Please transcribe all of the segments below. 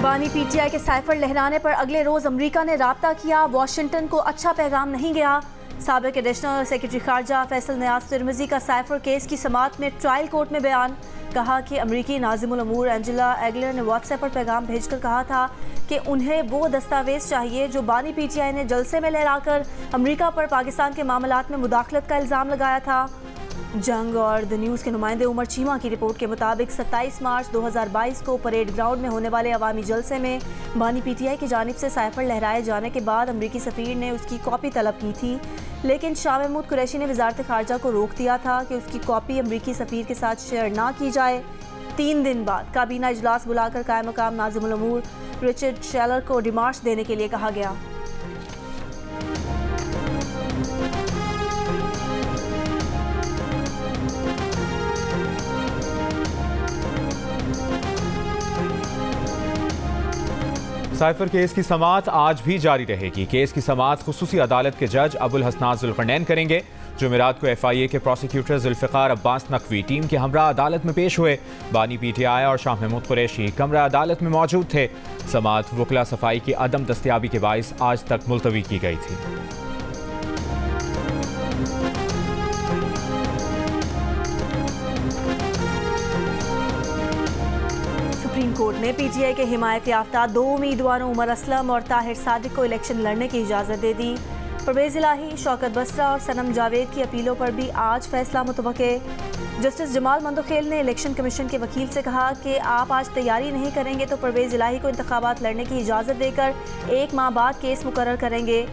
बानी पीटीआई के साइफर लहराने पर अगले रोज अमेरिका ने राब्ता किया। वाशिंगटन को अच्छा पैगाम नहीं गया। साबिक एडिशनल सेक्रेटरी खारजा फैसल नियाज तिरमिजी का साइफर केस की समाअत में ट्रायल कोर्ट में बयान। कहा कि अमरीकी नाज़िमुल अमूर एंजेला एगलर ने व्हाट्सएप पर पैगाम भेजकर कहा था कि उन्हें वो दस्तावेज चाहिए जो बानी पीटीआई ने जलसे में लहराकर अमरीका पर पाकिस्तान के मामलात में मुदाखलत का इल्ज़ाम लगाया था। जंग और द न्यूज़ के नुमाइंदे उमर चीमा की रिपोर्ट के मुताबिक 27 मार्च 2022 को परेड ग्राउंड में होने वाले अवामी जलसे में बानी पीटीआई की जानिब से साइफर लहराए जाने के बाद अमरीकी सफ़ीर ने उसकी कॉपी तलब की थी, लेकिन शाह महमूद कुरैशी ने वजारत खारजा को रोक दिया था कि उसकी कॉपी अमरीकी सफ़ीर के साथ शेयर ना की जाए। 3 दिन बाद काबीना इजलास बुलाकर कायम मकाम नाज़िमुल अमूर रिचर्ड शेलर को डिमार्च देने के लिए कहा गया। साइफर केस की समाअत आज भी जारी रहेगी। केस की समाअत खुसूसी अदालत के जज अबुल हसनान जुल्करनैन करेंगे। जुमेरात को FIA के प्रोसिक्यूटर जुल्फ़िकार अब्बास नकवी टीम के हमरा अदालत में पेश हुए। बानी पीटीआई और शाह महमूद कुरैशी कमरा अदालत में मौजूद थे। समाअत वकला सफाई की अदम दस्तयाबी के बाइस आज तक मुलतवी की गई थी। सुप्रीम कोर्ट ने पीटीआई के हिमायत याफ्ता 2 उम्मीदवारों उमर असलम और ताहिर सादिक को इलेक्शन लड़ने की इजाज़त दे दी। परवेज़ इलाही, शौकत बसरा और सनम जावेद की अपीलों पर भी आज फैसला मुतवक्के। जस्टिस जमाल मंदोखेल ने इलेक्शन कमीशन के वकील से कहा कि आप आज तैयारी नहीं करेंगे तो परवेज़ इलाही को इंतखाबात लड़ने की इजाज़त देकर 1 माह बाद केस मुकर्रर करेंगे।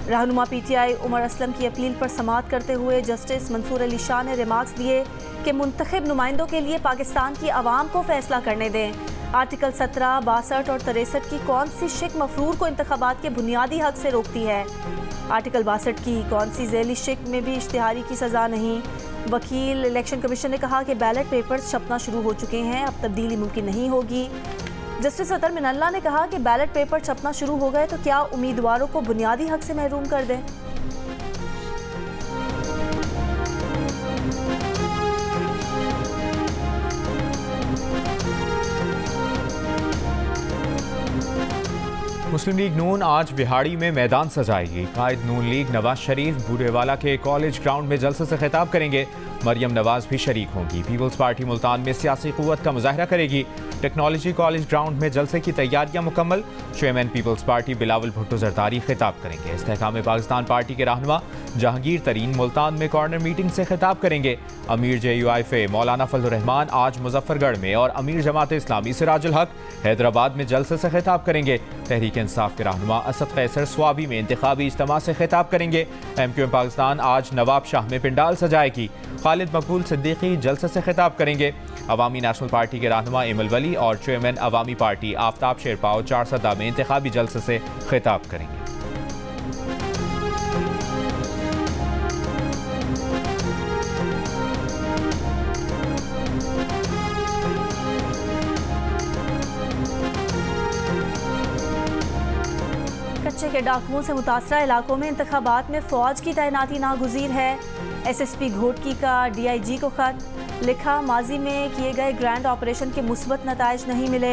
रहनुमा पीटीआई उमर असलम की अपील पर समाअत करते हुए जस्टिस मंसूर अली शाह ने रिमार्क्स दिए कि मुंतखब नुमाइंदों के लिए पाकिस्तान की आवाम को फैसला करने दें। आर्टिकल 17, 62 और 63 की कौन सी शिक मफरूर को इंतखाबात के बुनियादी हक से रोकती है? आर्टिकल 62 की कौन सी झेली शिक में भी इश्तिहारी की सज़ा नहीं? वकील इलेक्शन कमीशन ने कहा कि बैलेट पेपर्स छपना शुरू हो चुके हैं, अब तब्दीली मुमकिन नहीं होगी। जस्टिस अतर मिनल्ला ने कहा कि बैलेट पेपर छपना शुरू हो गए तो क्या उम्मीदवारों को बुनियादी हक से महरूम कर दें? मुस्लिम लीग नून आज बिहाड़ी में मैदान सजाएगी। कायद नून लीग नवाज शरीफ बूढ़ेवाला के कॉलेज ग्राउंड में जलसे से खिताब करेंगे। मरियम नवाज भी शरीक होंगी। पीपल्स पार्टी मुल्तान में सियासी कुव्वत का मुजाहरा करेगी। टेक्नोलॉजी कॉलेज ग्राउंड में जलसे की तैयारियां मुकम्मल। चेयरमैन पीपल्स पार्टी बिलावल भुट्टो जरदारी खिताब करेंगे। इस्तेहकाम पाकिस्तान पार्टी के रहनुमा जहांगीर तरीन मुल्तान में कॉर्नर मीटिंग से खिताब करेंगे। अमीर JUIF मौलाना फजलुर रहमान आज मुजफ्फरगढ़ में और अमीर जमात इस्लामी सिराजुल हक हैदराबाद में जलसे से खिताब करेंगे। तहरीक इंसाफ के रहनुमा असद कैसर स्वाबी में इंतखाबी इज्तिमा से खिताब करेंगे। MQM पाकिस्तान आज नवाब शाह में पिंडाल सजाएगी। खालिद मकबूल सिद्दीकी जलसे से खिताब करेंगे। अवामी नेशनल पार्टी के रहनुमा इमल वली और चेयरमैन अवामी पार्टी आफ्ताब शेरपाव चारसदा में इंतखाबी जलसे से खिताब करेंगे। कच्चे के डाकुओं से मुतासरा इलाकों में इंतखाबात में फ़ौज की तैनाती नागुज़ीर है। SSP घोटकी का DIG को खत लिखा, माजी में किए गए ग्रैंड ऑपरेशन के मुस्बत नताइज नहीं मिले।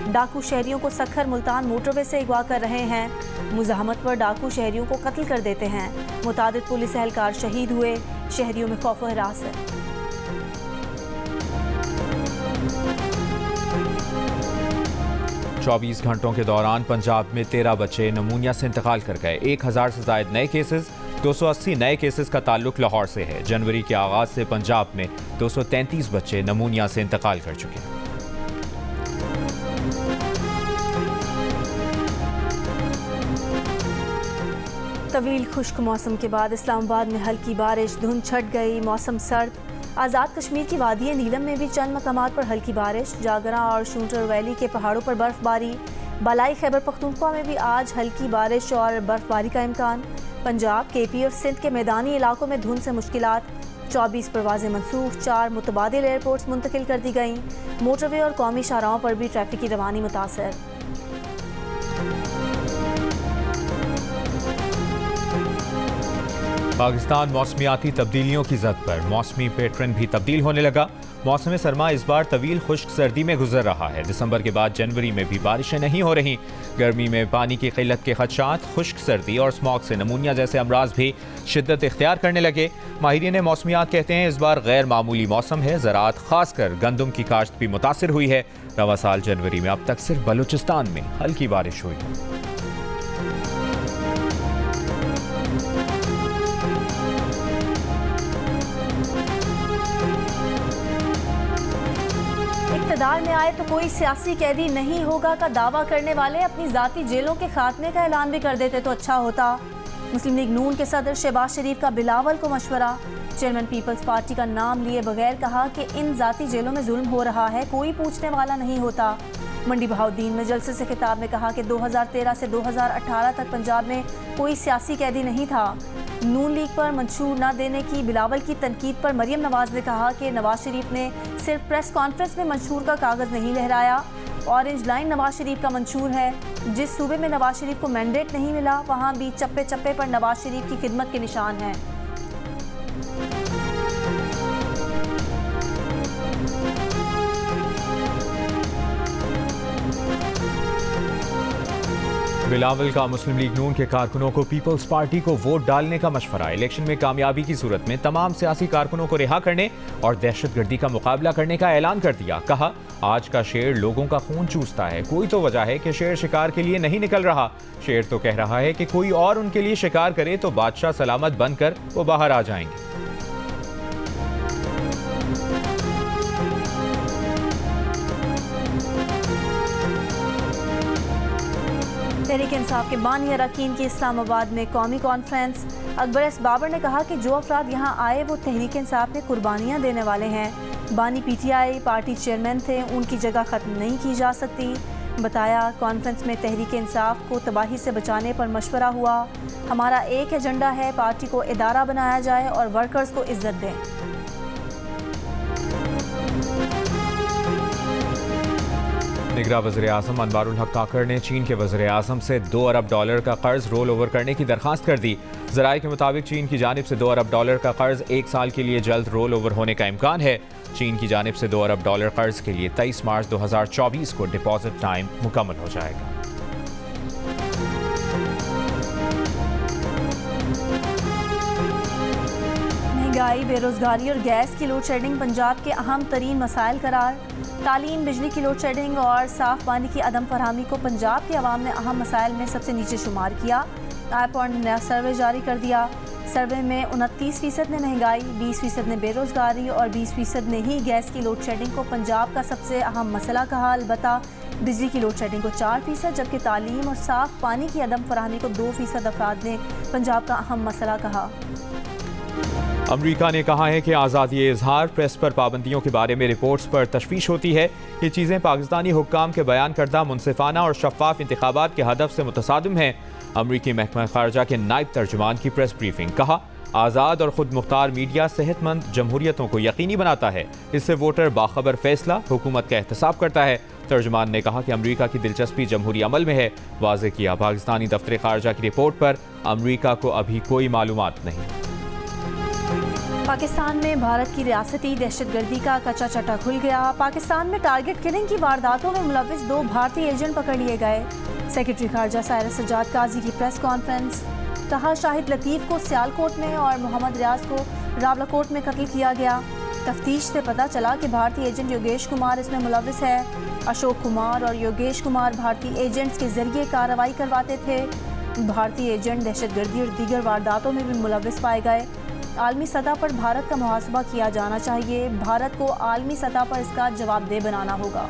डाकू शहरियों को सखर मुल्तान मोटरवे से अगवा कर रहे हैं। मुज़ाहमत पर डाकू शहरियों को कत्ल कर देते हैं। मुतादिद पुलिस एहलकार शहीद हुए। शहरियों में खौफ व हरास है। 24 घंटों के दौरान पंजाब में 13 बच्चे नमूनिया से इंतकाल कर गए। 1000 से जायद नए केसेस, 280 नए केसेस का ताल्लुक लाहौर से है। जनवरी के आगाज से पंजाब में 233 बच्चे नमूनिया से इंतकाल कर चुके हैं। तवील खुश्क मौसम के बाद इस्लामाबाद में हल्की बारिश, धुंध छट गई, मौसम सर्द। आज़ाद कश्मीर की वादी नीलम में भी चंद मकामात पर हल्की बारिश। जागरा और शूटर वैली के पहाड़ों पर बर्फबारी। बालाई खैबर पख्तूनख्वा में भी आज हल्की बारिश और बर्फबारी का इम्कान। पंजाब, KP और सिंध के मैदानी इलाकों में धुंध से मुश्किलात। 24 परवाजें मनसूख, 4 मुतबादिल एयरपोर्ट्स मुंतकिल कर दी गईं। मोटरवे और कौमी शाहराहों पर भी ट्रैफिक की रवानी मुतासर। पाकिस्तान मौसमियाती तब्दीलियों की जद पर मौसमी पैटर्न भी तब्दील होने लगा। मौसम सरमा इस बार तवील खुश्क सर्दी में गुजर रहा है। दिसंबर के बाद जनवरी में भी बारिशें नहीं हो रही। गर्मी में पानी की किल्लत के खदशात, खुश्क सर्दी और स्मॉग से नमूनिया जैसे अमराज भी शिद्दत इख्तियार करने लगे। माहिरीन मौसमियात कहते हैं इस बार गैर मामूली मौसम है। ज़राअत खासकर गंदम की काश्त भी मुतासिर हुई है। रवा साल जनवरी में अब तक सिर्फ बलूचिस्तान में हल्की बारिश हुई। इक़्तिदार में आए तो कोई सियासी कैदी नहीं होगा का दावा करने वाले अपनी ज़ाती जेलों के खात्मे का ऐलान भी कर देते तो अच्छा होता। मुस्लिम लीग नून के सदर शहबाज शरीफ का बिलावल को मशवरा। चेयरमैन पीपल्स पार्टी का नाम लिए बगैर कहा कि इन ज़ाती जेलों में जुल्म हो रहा है, कोई पूछने वाला नहीं होता। मंडी बहाउद्दीन में जलसे से खिताब में कहा कि 2013 से 2018 तक पंजाब में कोई सियासी कैदी नहीं था। नून लीग पर मंशूर न देने की बिलावल की तनकीद पर मरियम नवाज ने कहा कि नवाज शरीफ ने सिर्फ प्रेस कॉन्फ्रेंस में मंशूर का कागज़ नहीं लहराया। ऑरेंज लाइन नवाज शरीफ का मंशूर है। जिस सूबे में नवाज शरीफ को मैंडेट नहीं मिला वहाँ भी चप्पे चप्पे पर नवाज शरीफ की खिदमत के निशान हैं। बिलावल का मुस्लिम लीग नून के कारकुनों को पीपल्स पार्टी को वोट डालने का मशवरा। इलेक्शन में कामयाबी की सूरत में तमाम सियासी कारकुनों को रिहा करने और दहशतगर्दी का मुकाबला करने का ऐलान कर दिया। कहा आज का शेर लोगों का खून चूसता है, कोई तो वजह है कि शेर शिकार के लिए नहीं निकल रहा। शेर तो कह रहा है कि कोई और उनके लिए शिकार करे तो बादशाह सलामत बनकर वो बाहर आ जाएंगे। तहरीक इंसाफ के बानी अरकान की इस्लामाबाद में कौमी कॉन्फ्रेंस। अकबर एस बाबर ने कहा कि जो अफराद यहाँ आए वो तहरीक इंसाफ में कुर्बानियाँ देने वाले हैं। बानी PTI पार्टी चेयरमैन थे, उनकी जगह ख़त्म नहीं की जा सकती। बताया कॉन्फ्रेंस में तहरीक इंसाफ को तबाही से बचाने पर मशवरा हुआ। हमारा एक एजेंडा है, पार्टी को इदारा बनाया जाए और वर्कर्स को इज्जत दें। निगरान वज़ीर-ए-आज़म अनवारुल हक काकड़ ने चीन के वज़ीर-ए-आज़म से $2 अरब का कर्ज रोल ओवर करने की दरख्वास्त कर दी। ज़राए के मुताबिक चीन की जानिब से $2 अरब का कर्ज 1 साल के लिए जल्द रोल ओवर होने का इम्कान है। चीन की जानिब से $2 अरब कर्ज के लिए 23 मार्च 2024 को डिपॉजिट टाइम मुकम्मल हो जाएगा। महंगाई, बेरोजगारी और गैस की लोड शेडिंग पंजाब के अहम तरीन मसाइल करार। तालीम, बिजली की लोड शेडिंग और साफ पानी की अदम फरहमी को पंजाब के अवाम ने अहम मसाइल में सबसे नीचे शुमार किया। IPON ने नया सर्वे जारी कर दिया। सर्वे में 29% ने महंगाई, 20% ने बेरोजगारी और 20% ने ही गैस की लोड शेडिंग को पंजाब का सबसे अहम मसला कहा। अलबत्ता बिजली की लोड शेडिंग को 4%, जबकि तालीम और साफ पानी की अदम फरहमी को 2% अफराद ने पंजाब का अहम मसला कहा। अमरीका ने कहा है कि आज़ादी इजहार, प्रेस पर पाबंदियों के बारे में रिपोर्ट्स पर तशवीश होती है। ये चीज़ें पाकिस्तानी हुक्काम के बयान करदा मुनसिफाना और शफाफ इंतखाबात के हदफ से मुतसादिम हैं। अमरीकी महकमा खारजा के नायब तर्जुमान की प्रेस ब्रीफिंग। कहा आज़ाद और खुद मुख्तार मीडिया सेहतमंद जमहूरियतों को यकीनी बनाता है। इससे वोटर बाखबर फैसला हुकूमत का एहतसाब करता है। तर्जुमान ने कहा कि अमरीका की दिलचस्पी जमहूरी अमल में है। वाज़ेह किया पाकिस्तानी दफ्तर खारजा की रिपोर्ट पर अमरीका को अभी कोई मालूमात नहीं। पाकिस्तान में भारत की रियासती दहशतगर्दी का कच्चा चट्टा खुल गया। पाकिस्तान में टारगेट किलिंग की वारदातों में मुलव्विस 2 भारतीय एजेंट पकड़ लिए गए। सेक्रेटरी खारजा सायरस सज्जाद काजी की प्रेस कॉन्फ्रेंस। कहा शाहिद लतीफ़ को सियालकोट में और मोहम्मद रियाज को रावलाकोट में कत्ल किया गया। तफ्तीश से पता चला कि भारतीय एजेंट योगेश कुमार इसमें मुलव्विस है। अशोक कुमार और योगेश कुमार भारतीय एजेंट्स के जरिए कार्रवाई करवाते थे। भारतीय एजेंट दहशतगर्दी और दीगर वारदातों में भी मुलव्विस पाए गए। आलमी सतह पर भारत का मुहासबा किया जाना चाहिए। भारत को आलमी सतह पर इसका जवाबदेह बनाना होगा।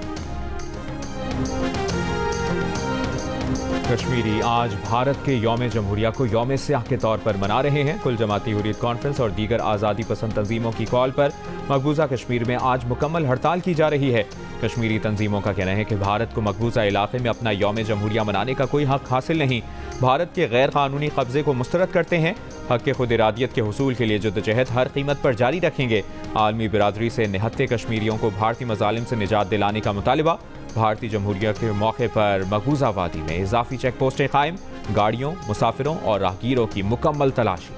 कश्मीरी आज भारत के यौम जमहूरिया को यौम सियाह के तौर पर मना रहे हैं। कुल जमाती हुर्रियत कॉन्फ्रेंस और दीगर आज़ादी पसंद तंजीमों की कॉल पर मकबूजा कश्मीर में आज मुकम्मल हड़ताल की जा रही है। कश्मीरी तंजीमों का कहना है कि भारत को मकबूजा इलाके में अपना यौम जमहूरिया मनाने का कोई हक हासिल नहीं। भारत के गैर कानूनी कब्जे को मुस्तरद करते हैं। हक के खुद इरादियत के हुसूल के लिए जद्दोजहद हर कीमत पर जारी रखेंगे। आलमी बिरादरी से निहत्ते कश्मीरियों को भारतीय मजालिम से निजात दिलाने का मुतालिबा। भारतीय जमहूरिया के मौके पर मकबूजा वादी में इजाफी चेक पोस्टें कायम। गाड़ियों, मुसाफिरों और राहगीरों की मुकम्मल तलाशी।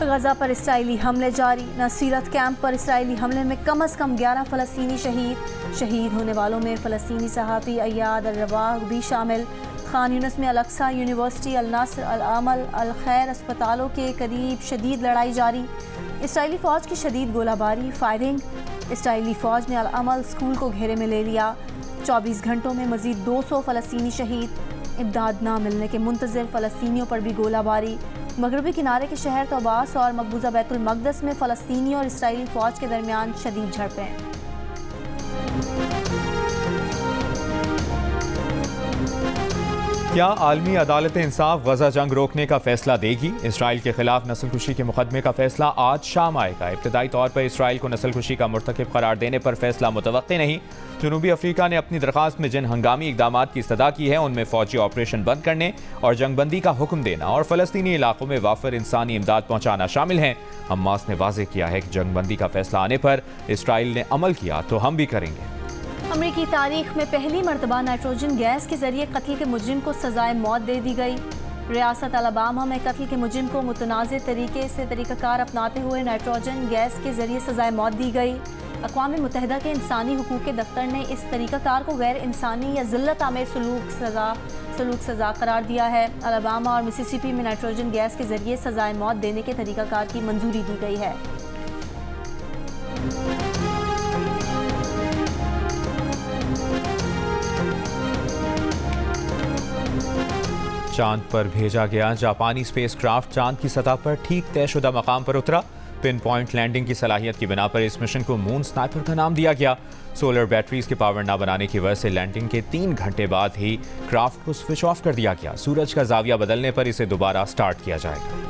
गजा पर इसराइली हमले जारी। नसीरत कैंप पर इसराइली हमले में कम से कम 11 फ़लस्तीनी शहीद होने वालों में फ़लस्तीनी सहाफ़ी अय्याद अल-रवाह भी शामिल। खान यूनिस में अल-अक्सा यूनिवर्सिटी, अल-नस्र, अल-अमल, अल-खैर अस्पतालों के करीब शदीद लड़ाई जारी। इसराइली फ़ौज की शदीद गोलाबारी, फायरिंग। इसराइली फ़ौज ने अल-अमल स्कूल को घेरे में ले लिया। 24 घंटों में मज़ीद 200 फ़लस्तीनी शहीद। इमदाद न मिलने के मुंतज़िर फ़लस्तीनियों पर भी गोलाबारी। मगरबी किनारे के शहर तौबास और मकबूजा बैतुल मक़दस में फ़लस्तीनी और इसराइली फ़ौज के दरमियान शदीद झड़पें। क्या आलमी अदालत इंसाफ गजा जंग रोकने का फैसला देगी? इसराइल के खिलाफ नस्लकुशी के मुकदमे का फैसला आज शाम आएगा। इब्तदाई तौर पर इसराइल को नस्लकुशी का मुर्तकिब करार देने पर फैसला मुतवक्की नहीं। जनूबी अफ्रीका ने अपनी दरख्वास्त में जिन हंगामी इकदामात की इस्तदा की है उनमें फौजी ऑपरेशन बंद करने और जंगबंदी का हुक्म देना और फ़लस्तीनी इलाकों में वाफर इंसानी इमदाद पहुँचाना शामिल हैं। हमास ने वाज़ेह किया है कि जंगबंदी का फैसला आने पर इसराइल ने अमल किया तो हम भी करेंगे। अमरीकी तारीख में पहली मरतबा नाइट्रोजन गैस के जरिए कत्ल के मुजरिम को सजाए मौत दे दी गई। रियासत अलाबामा में कत्ल के मुजरिम को मुतनाज़िर तरीके से तरीक़ाकार अपनाते हुए नाइट्रोजन गैस के जरिए सजाए मौत दी गई। अक़वाम मुत्तहिदा के इंसानी हुकूक के दफ्तर ने इस तरीक़ाकार को गैर इंसानी या ज़िल्लत आमेज़ सलूक सज़ा करार दिया है। अलाबामा और मिसिसिपी में नाइट्रोजन गैस के जरिए सजाए मौत देने के तरीक़ाकार की मंजूरी दी गई है। चांद पर भेजा गया जापानी स्पेसक्राफ्ट चांद की सतह पर ठीक तयशुदा मकाम पर उतरा। पिन पॉइंट लैंडिंग की सलाहियत की बिना पर इस मिशन को मून स्नाइपर का नाम दिया गया। सोलर बैटरीज के पावर न बनाने की वजह से लैंडिंग के 3 घंटे बाद ही क्राफ्ट को स्विच ऑफ कर दिया गया। सूरज का जाविया बदलने पर इसे दोबारा स्टार्ट किया जाएगा।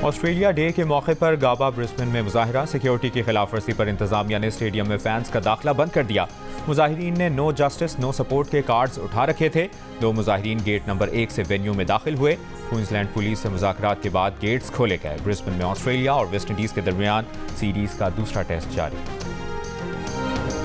ऑस्ट्रेलिया डे के मौके पर गाबा ब्रिस्बेन में मुजाहिरा। सिक्योरिटी की खिलाफवर्जी पर इंतजामिया ने स्टेडियम में फैंस का दाखिला बंद कर दिया। मुजाहिरीन ने नो जस्टिस नो सपोर्ट के कार्ड्स उठा रखे थे। 2 मुजाहिरीन गेट नंबर 1 से वेन्यू में दाखिल हुए। क्वींसलैंड पुलिस से मुज़ाकरात के बाद गेट्स खोले गए। ब्रिस्बेन में ऑस्ट्रेलिया और वेस्ट इंडीज़ के दरमियान सीरीज का दूसरा टेस्ट जारी।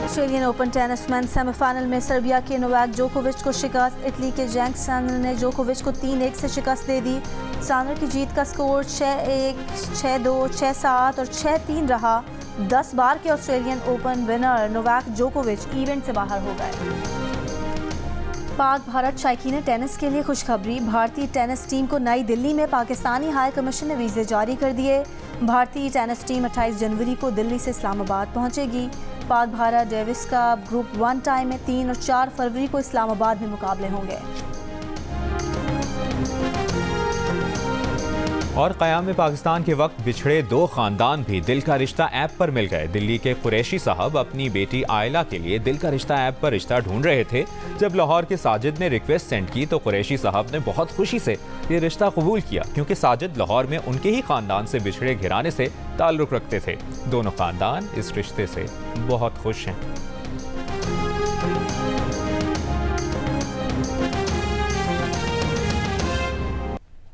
Australian Open tennis men's semifinal में सर्बिया के नोवाक जोकोविच को शिकस्त। इटली के जैंक सानर ने जोकोविच को 3-1 से शिकस्त दे दी। सानर की जीत का स्कोर 6-1, 6-2, 6-7 और 6-3 रहा। 10 बार के ऑस्ट्रेलियन ओपन विनर नोवाक जोकोविच इवेंट से बाहर हो गए। पाक भारत शायकीन टेनिस के लिए खुशखबरी। भारतीय टेनिस टीम को नई दिल्ली में पाकिस्तानी हाई कमीशन ने वीज़े जारी कर दिए। भारतीय टेनिस टीम 28 जनवरी को दिल्ली से इस्लामाबाद पहुंचेगी। Pak Bharat Davis cup group 1 time में 3 और 4 फरवरी को इस्लामाबाद में मुकाबले होंगे। और क़याम पाकिस्तान के वक्त बिछड़े 2 ख़ानदान भी दिल का रिश्ता ऐप पर मिल गए। दिल्ली के कुरैशी साहब अपनी बेटी आयला के लिए दिल का रिश्ता ऐप पर रिश्ता ढूंढ रहे थे। जब लाहौर के साजिद ने रिक्वेस्ट सेंड की तो कुरैशी साहब ने बहुत खुशी से ये रिश्ता कबूल किया, क्योंकि साजिद लाहौर में उनके ही ख़ानदान से बिछड़े घराने से ताल्लुक़ रखते थे। दोनों ख़ानदान इस रिश्ते से बहुत खुश हैं।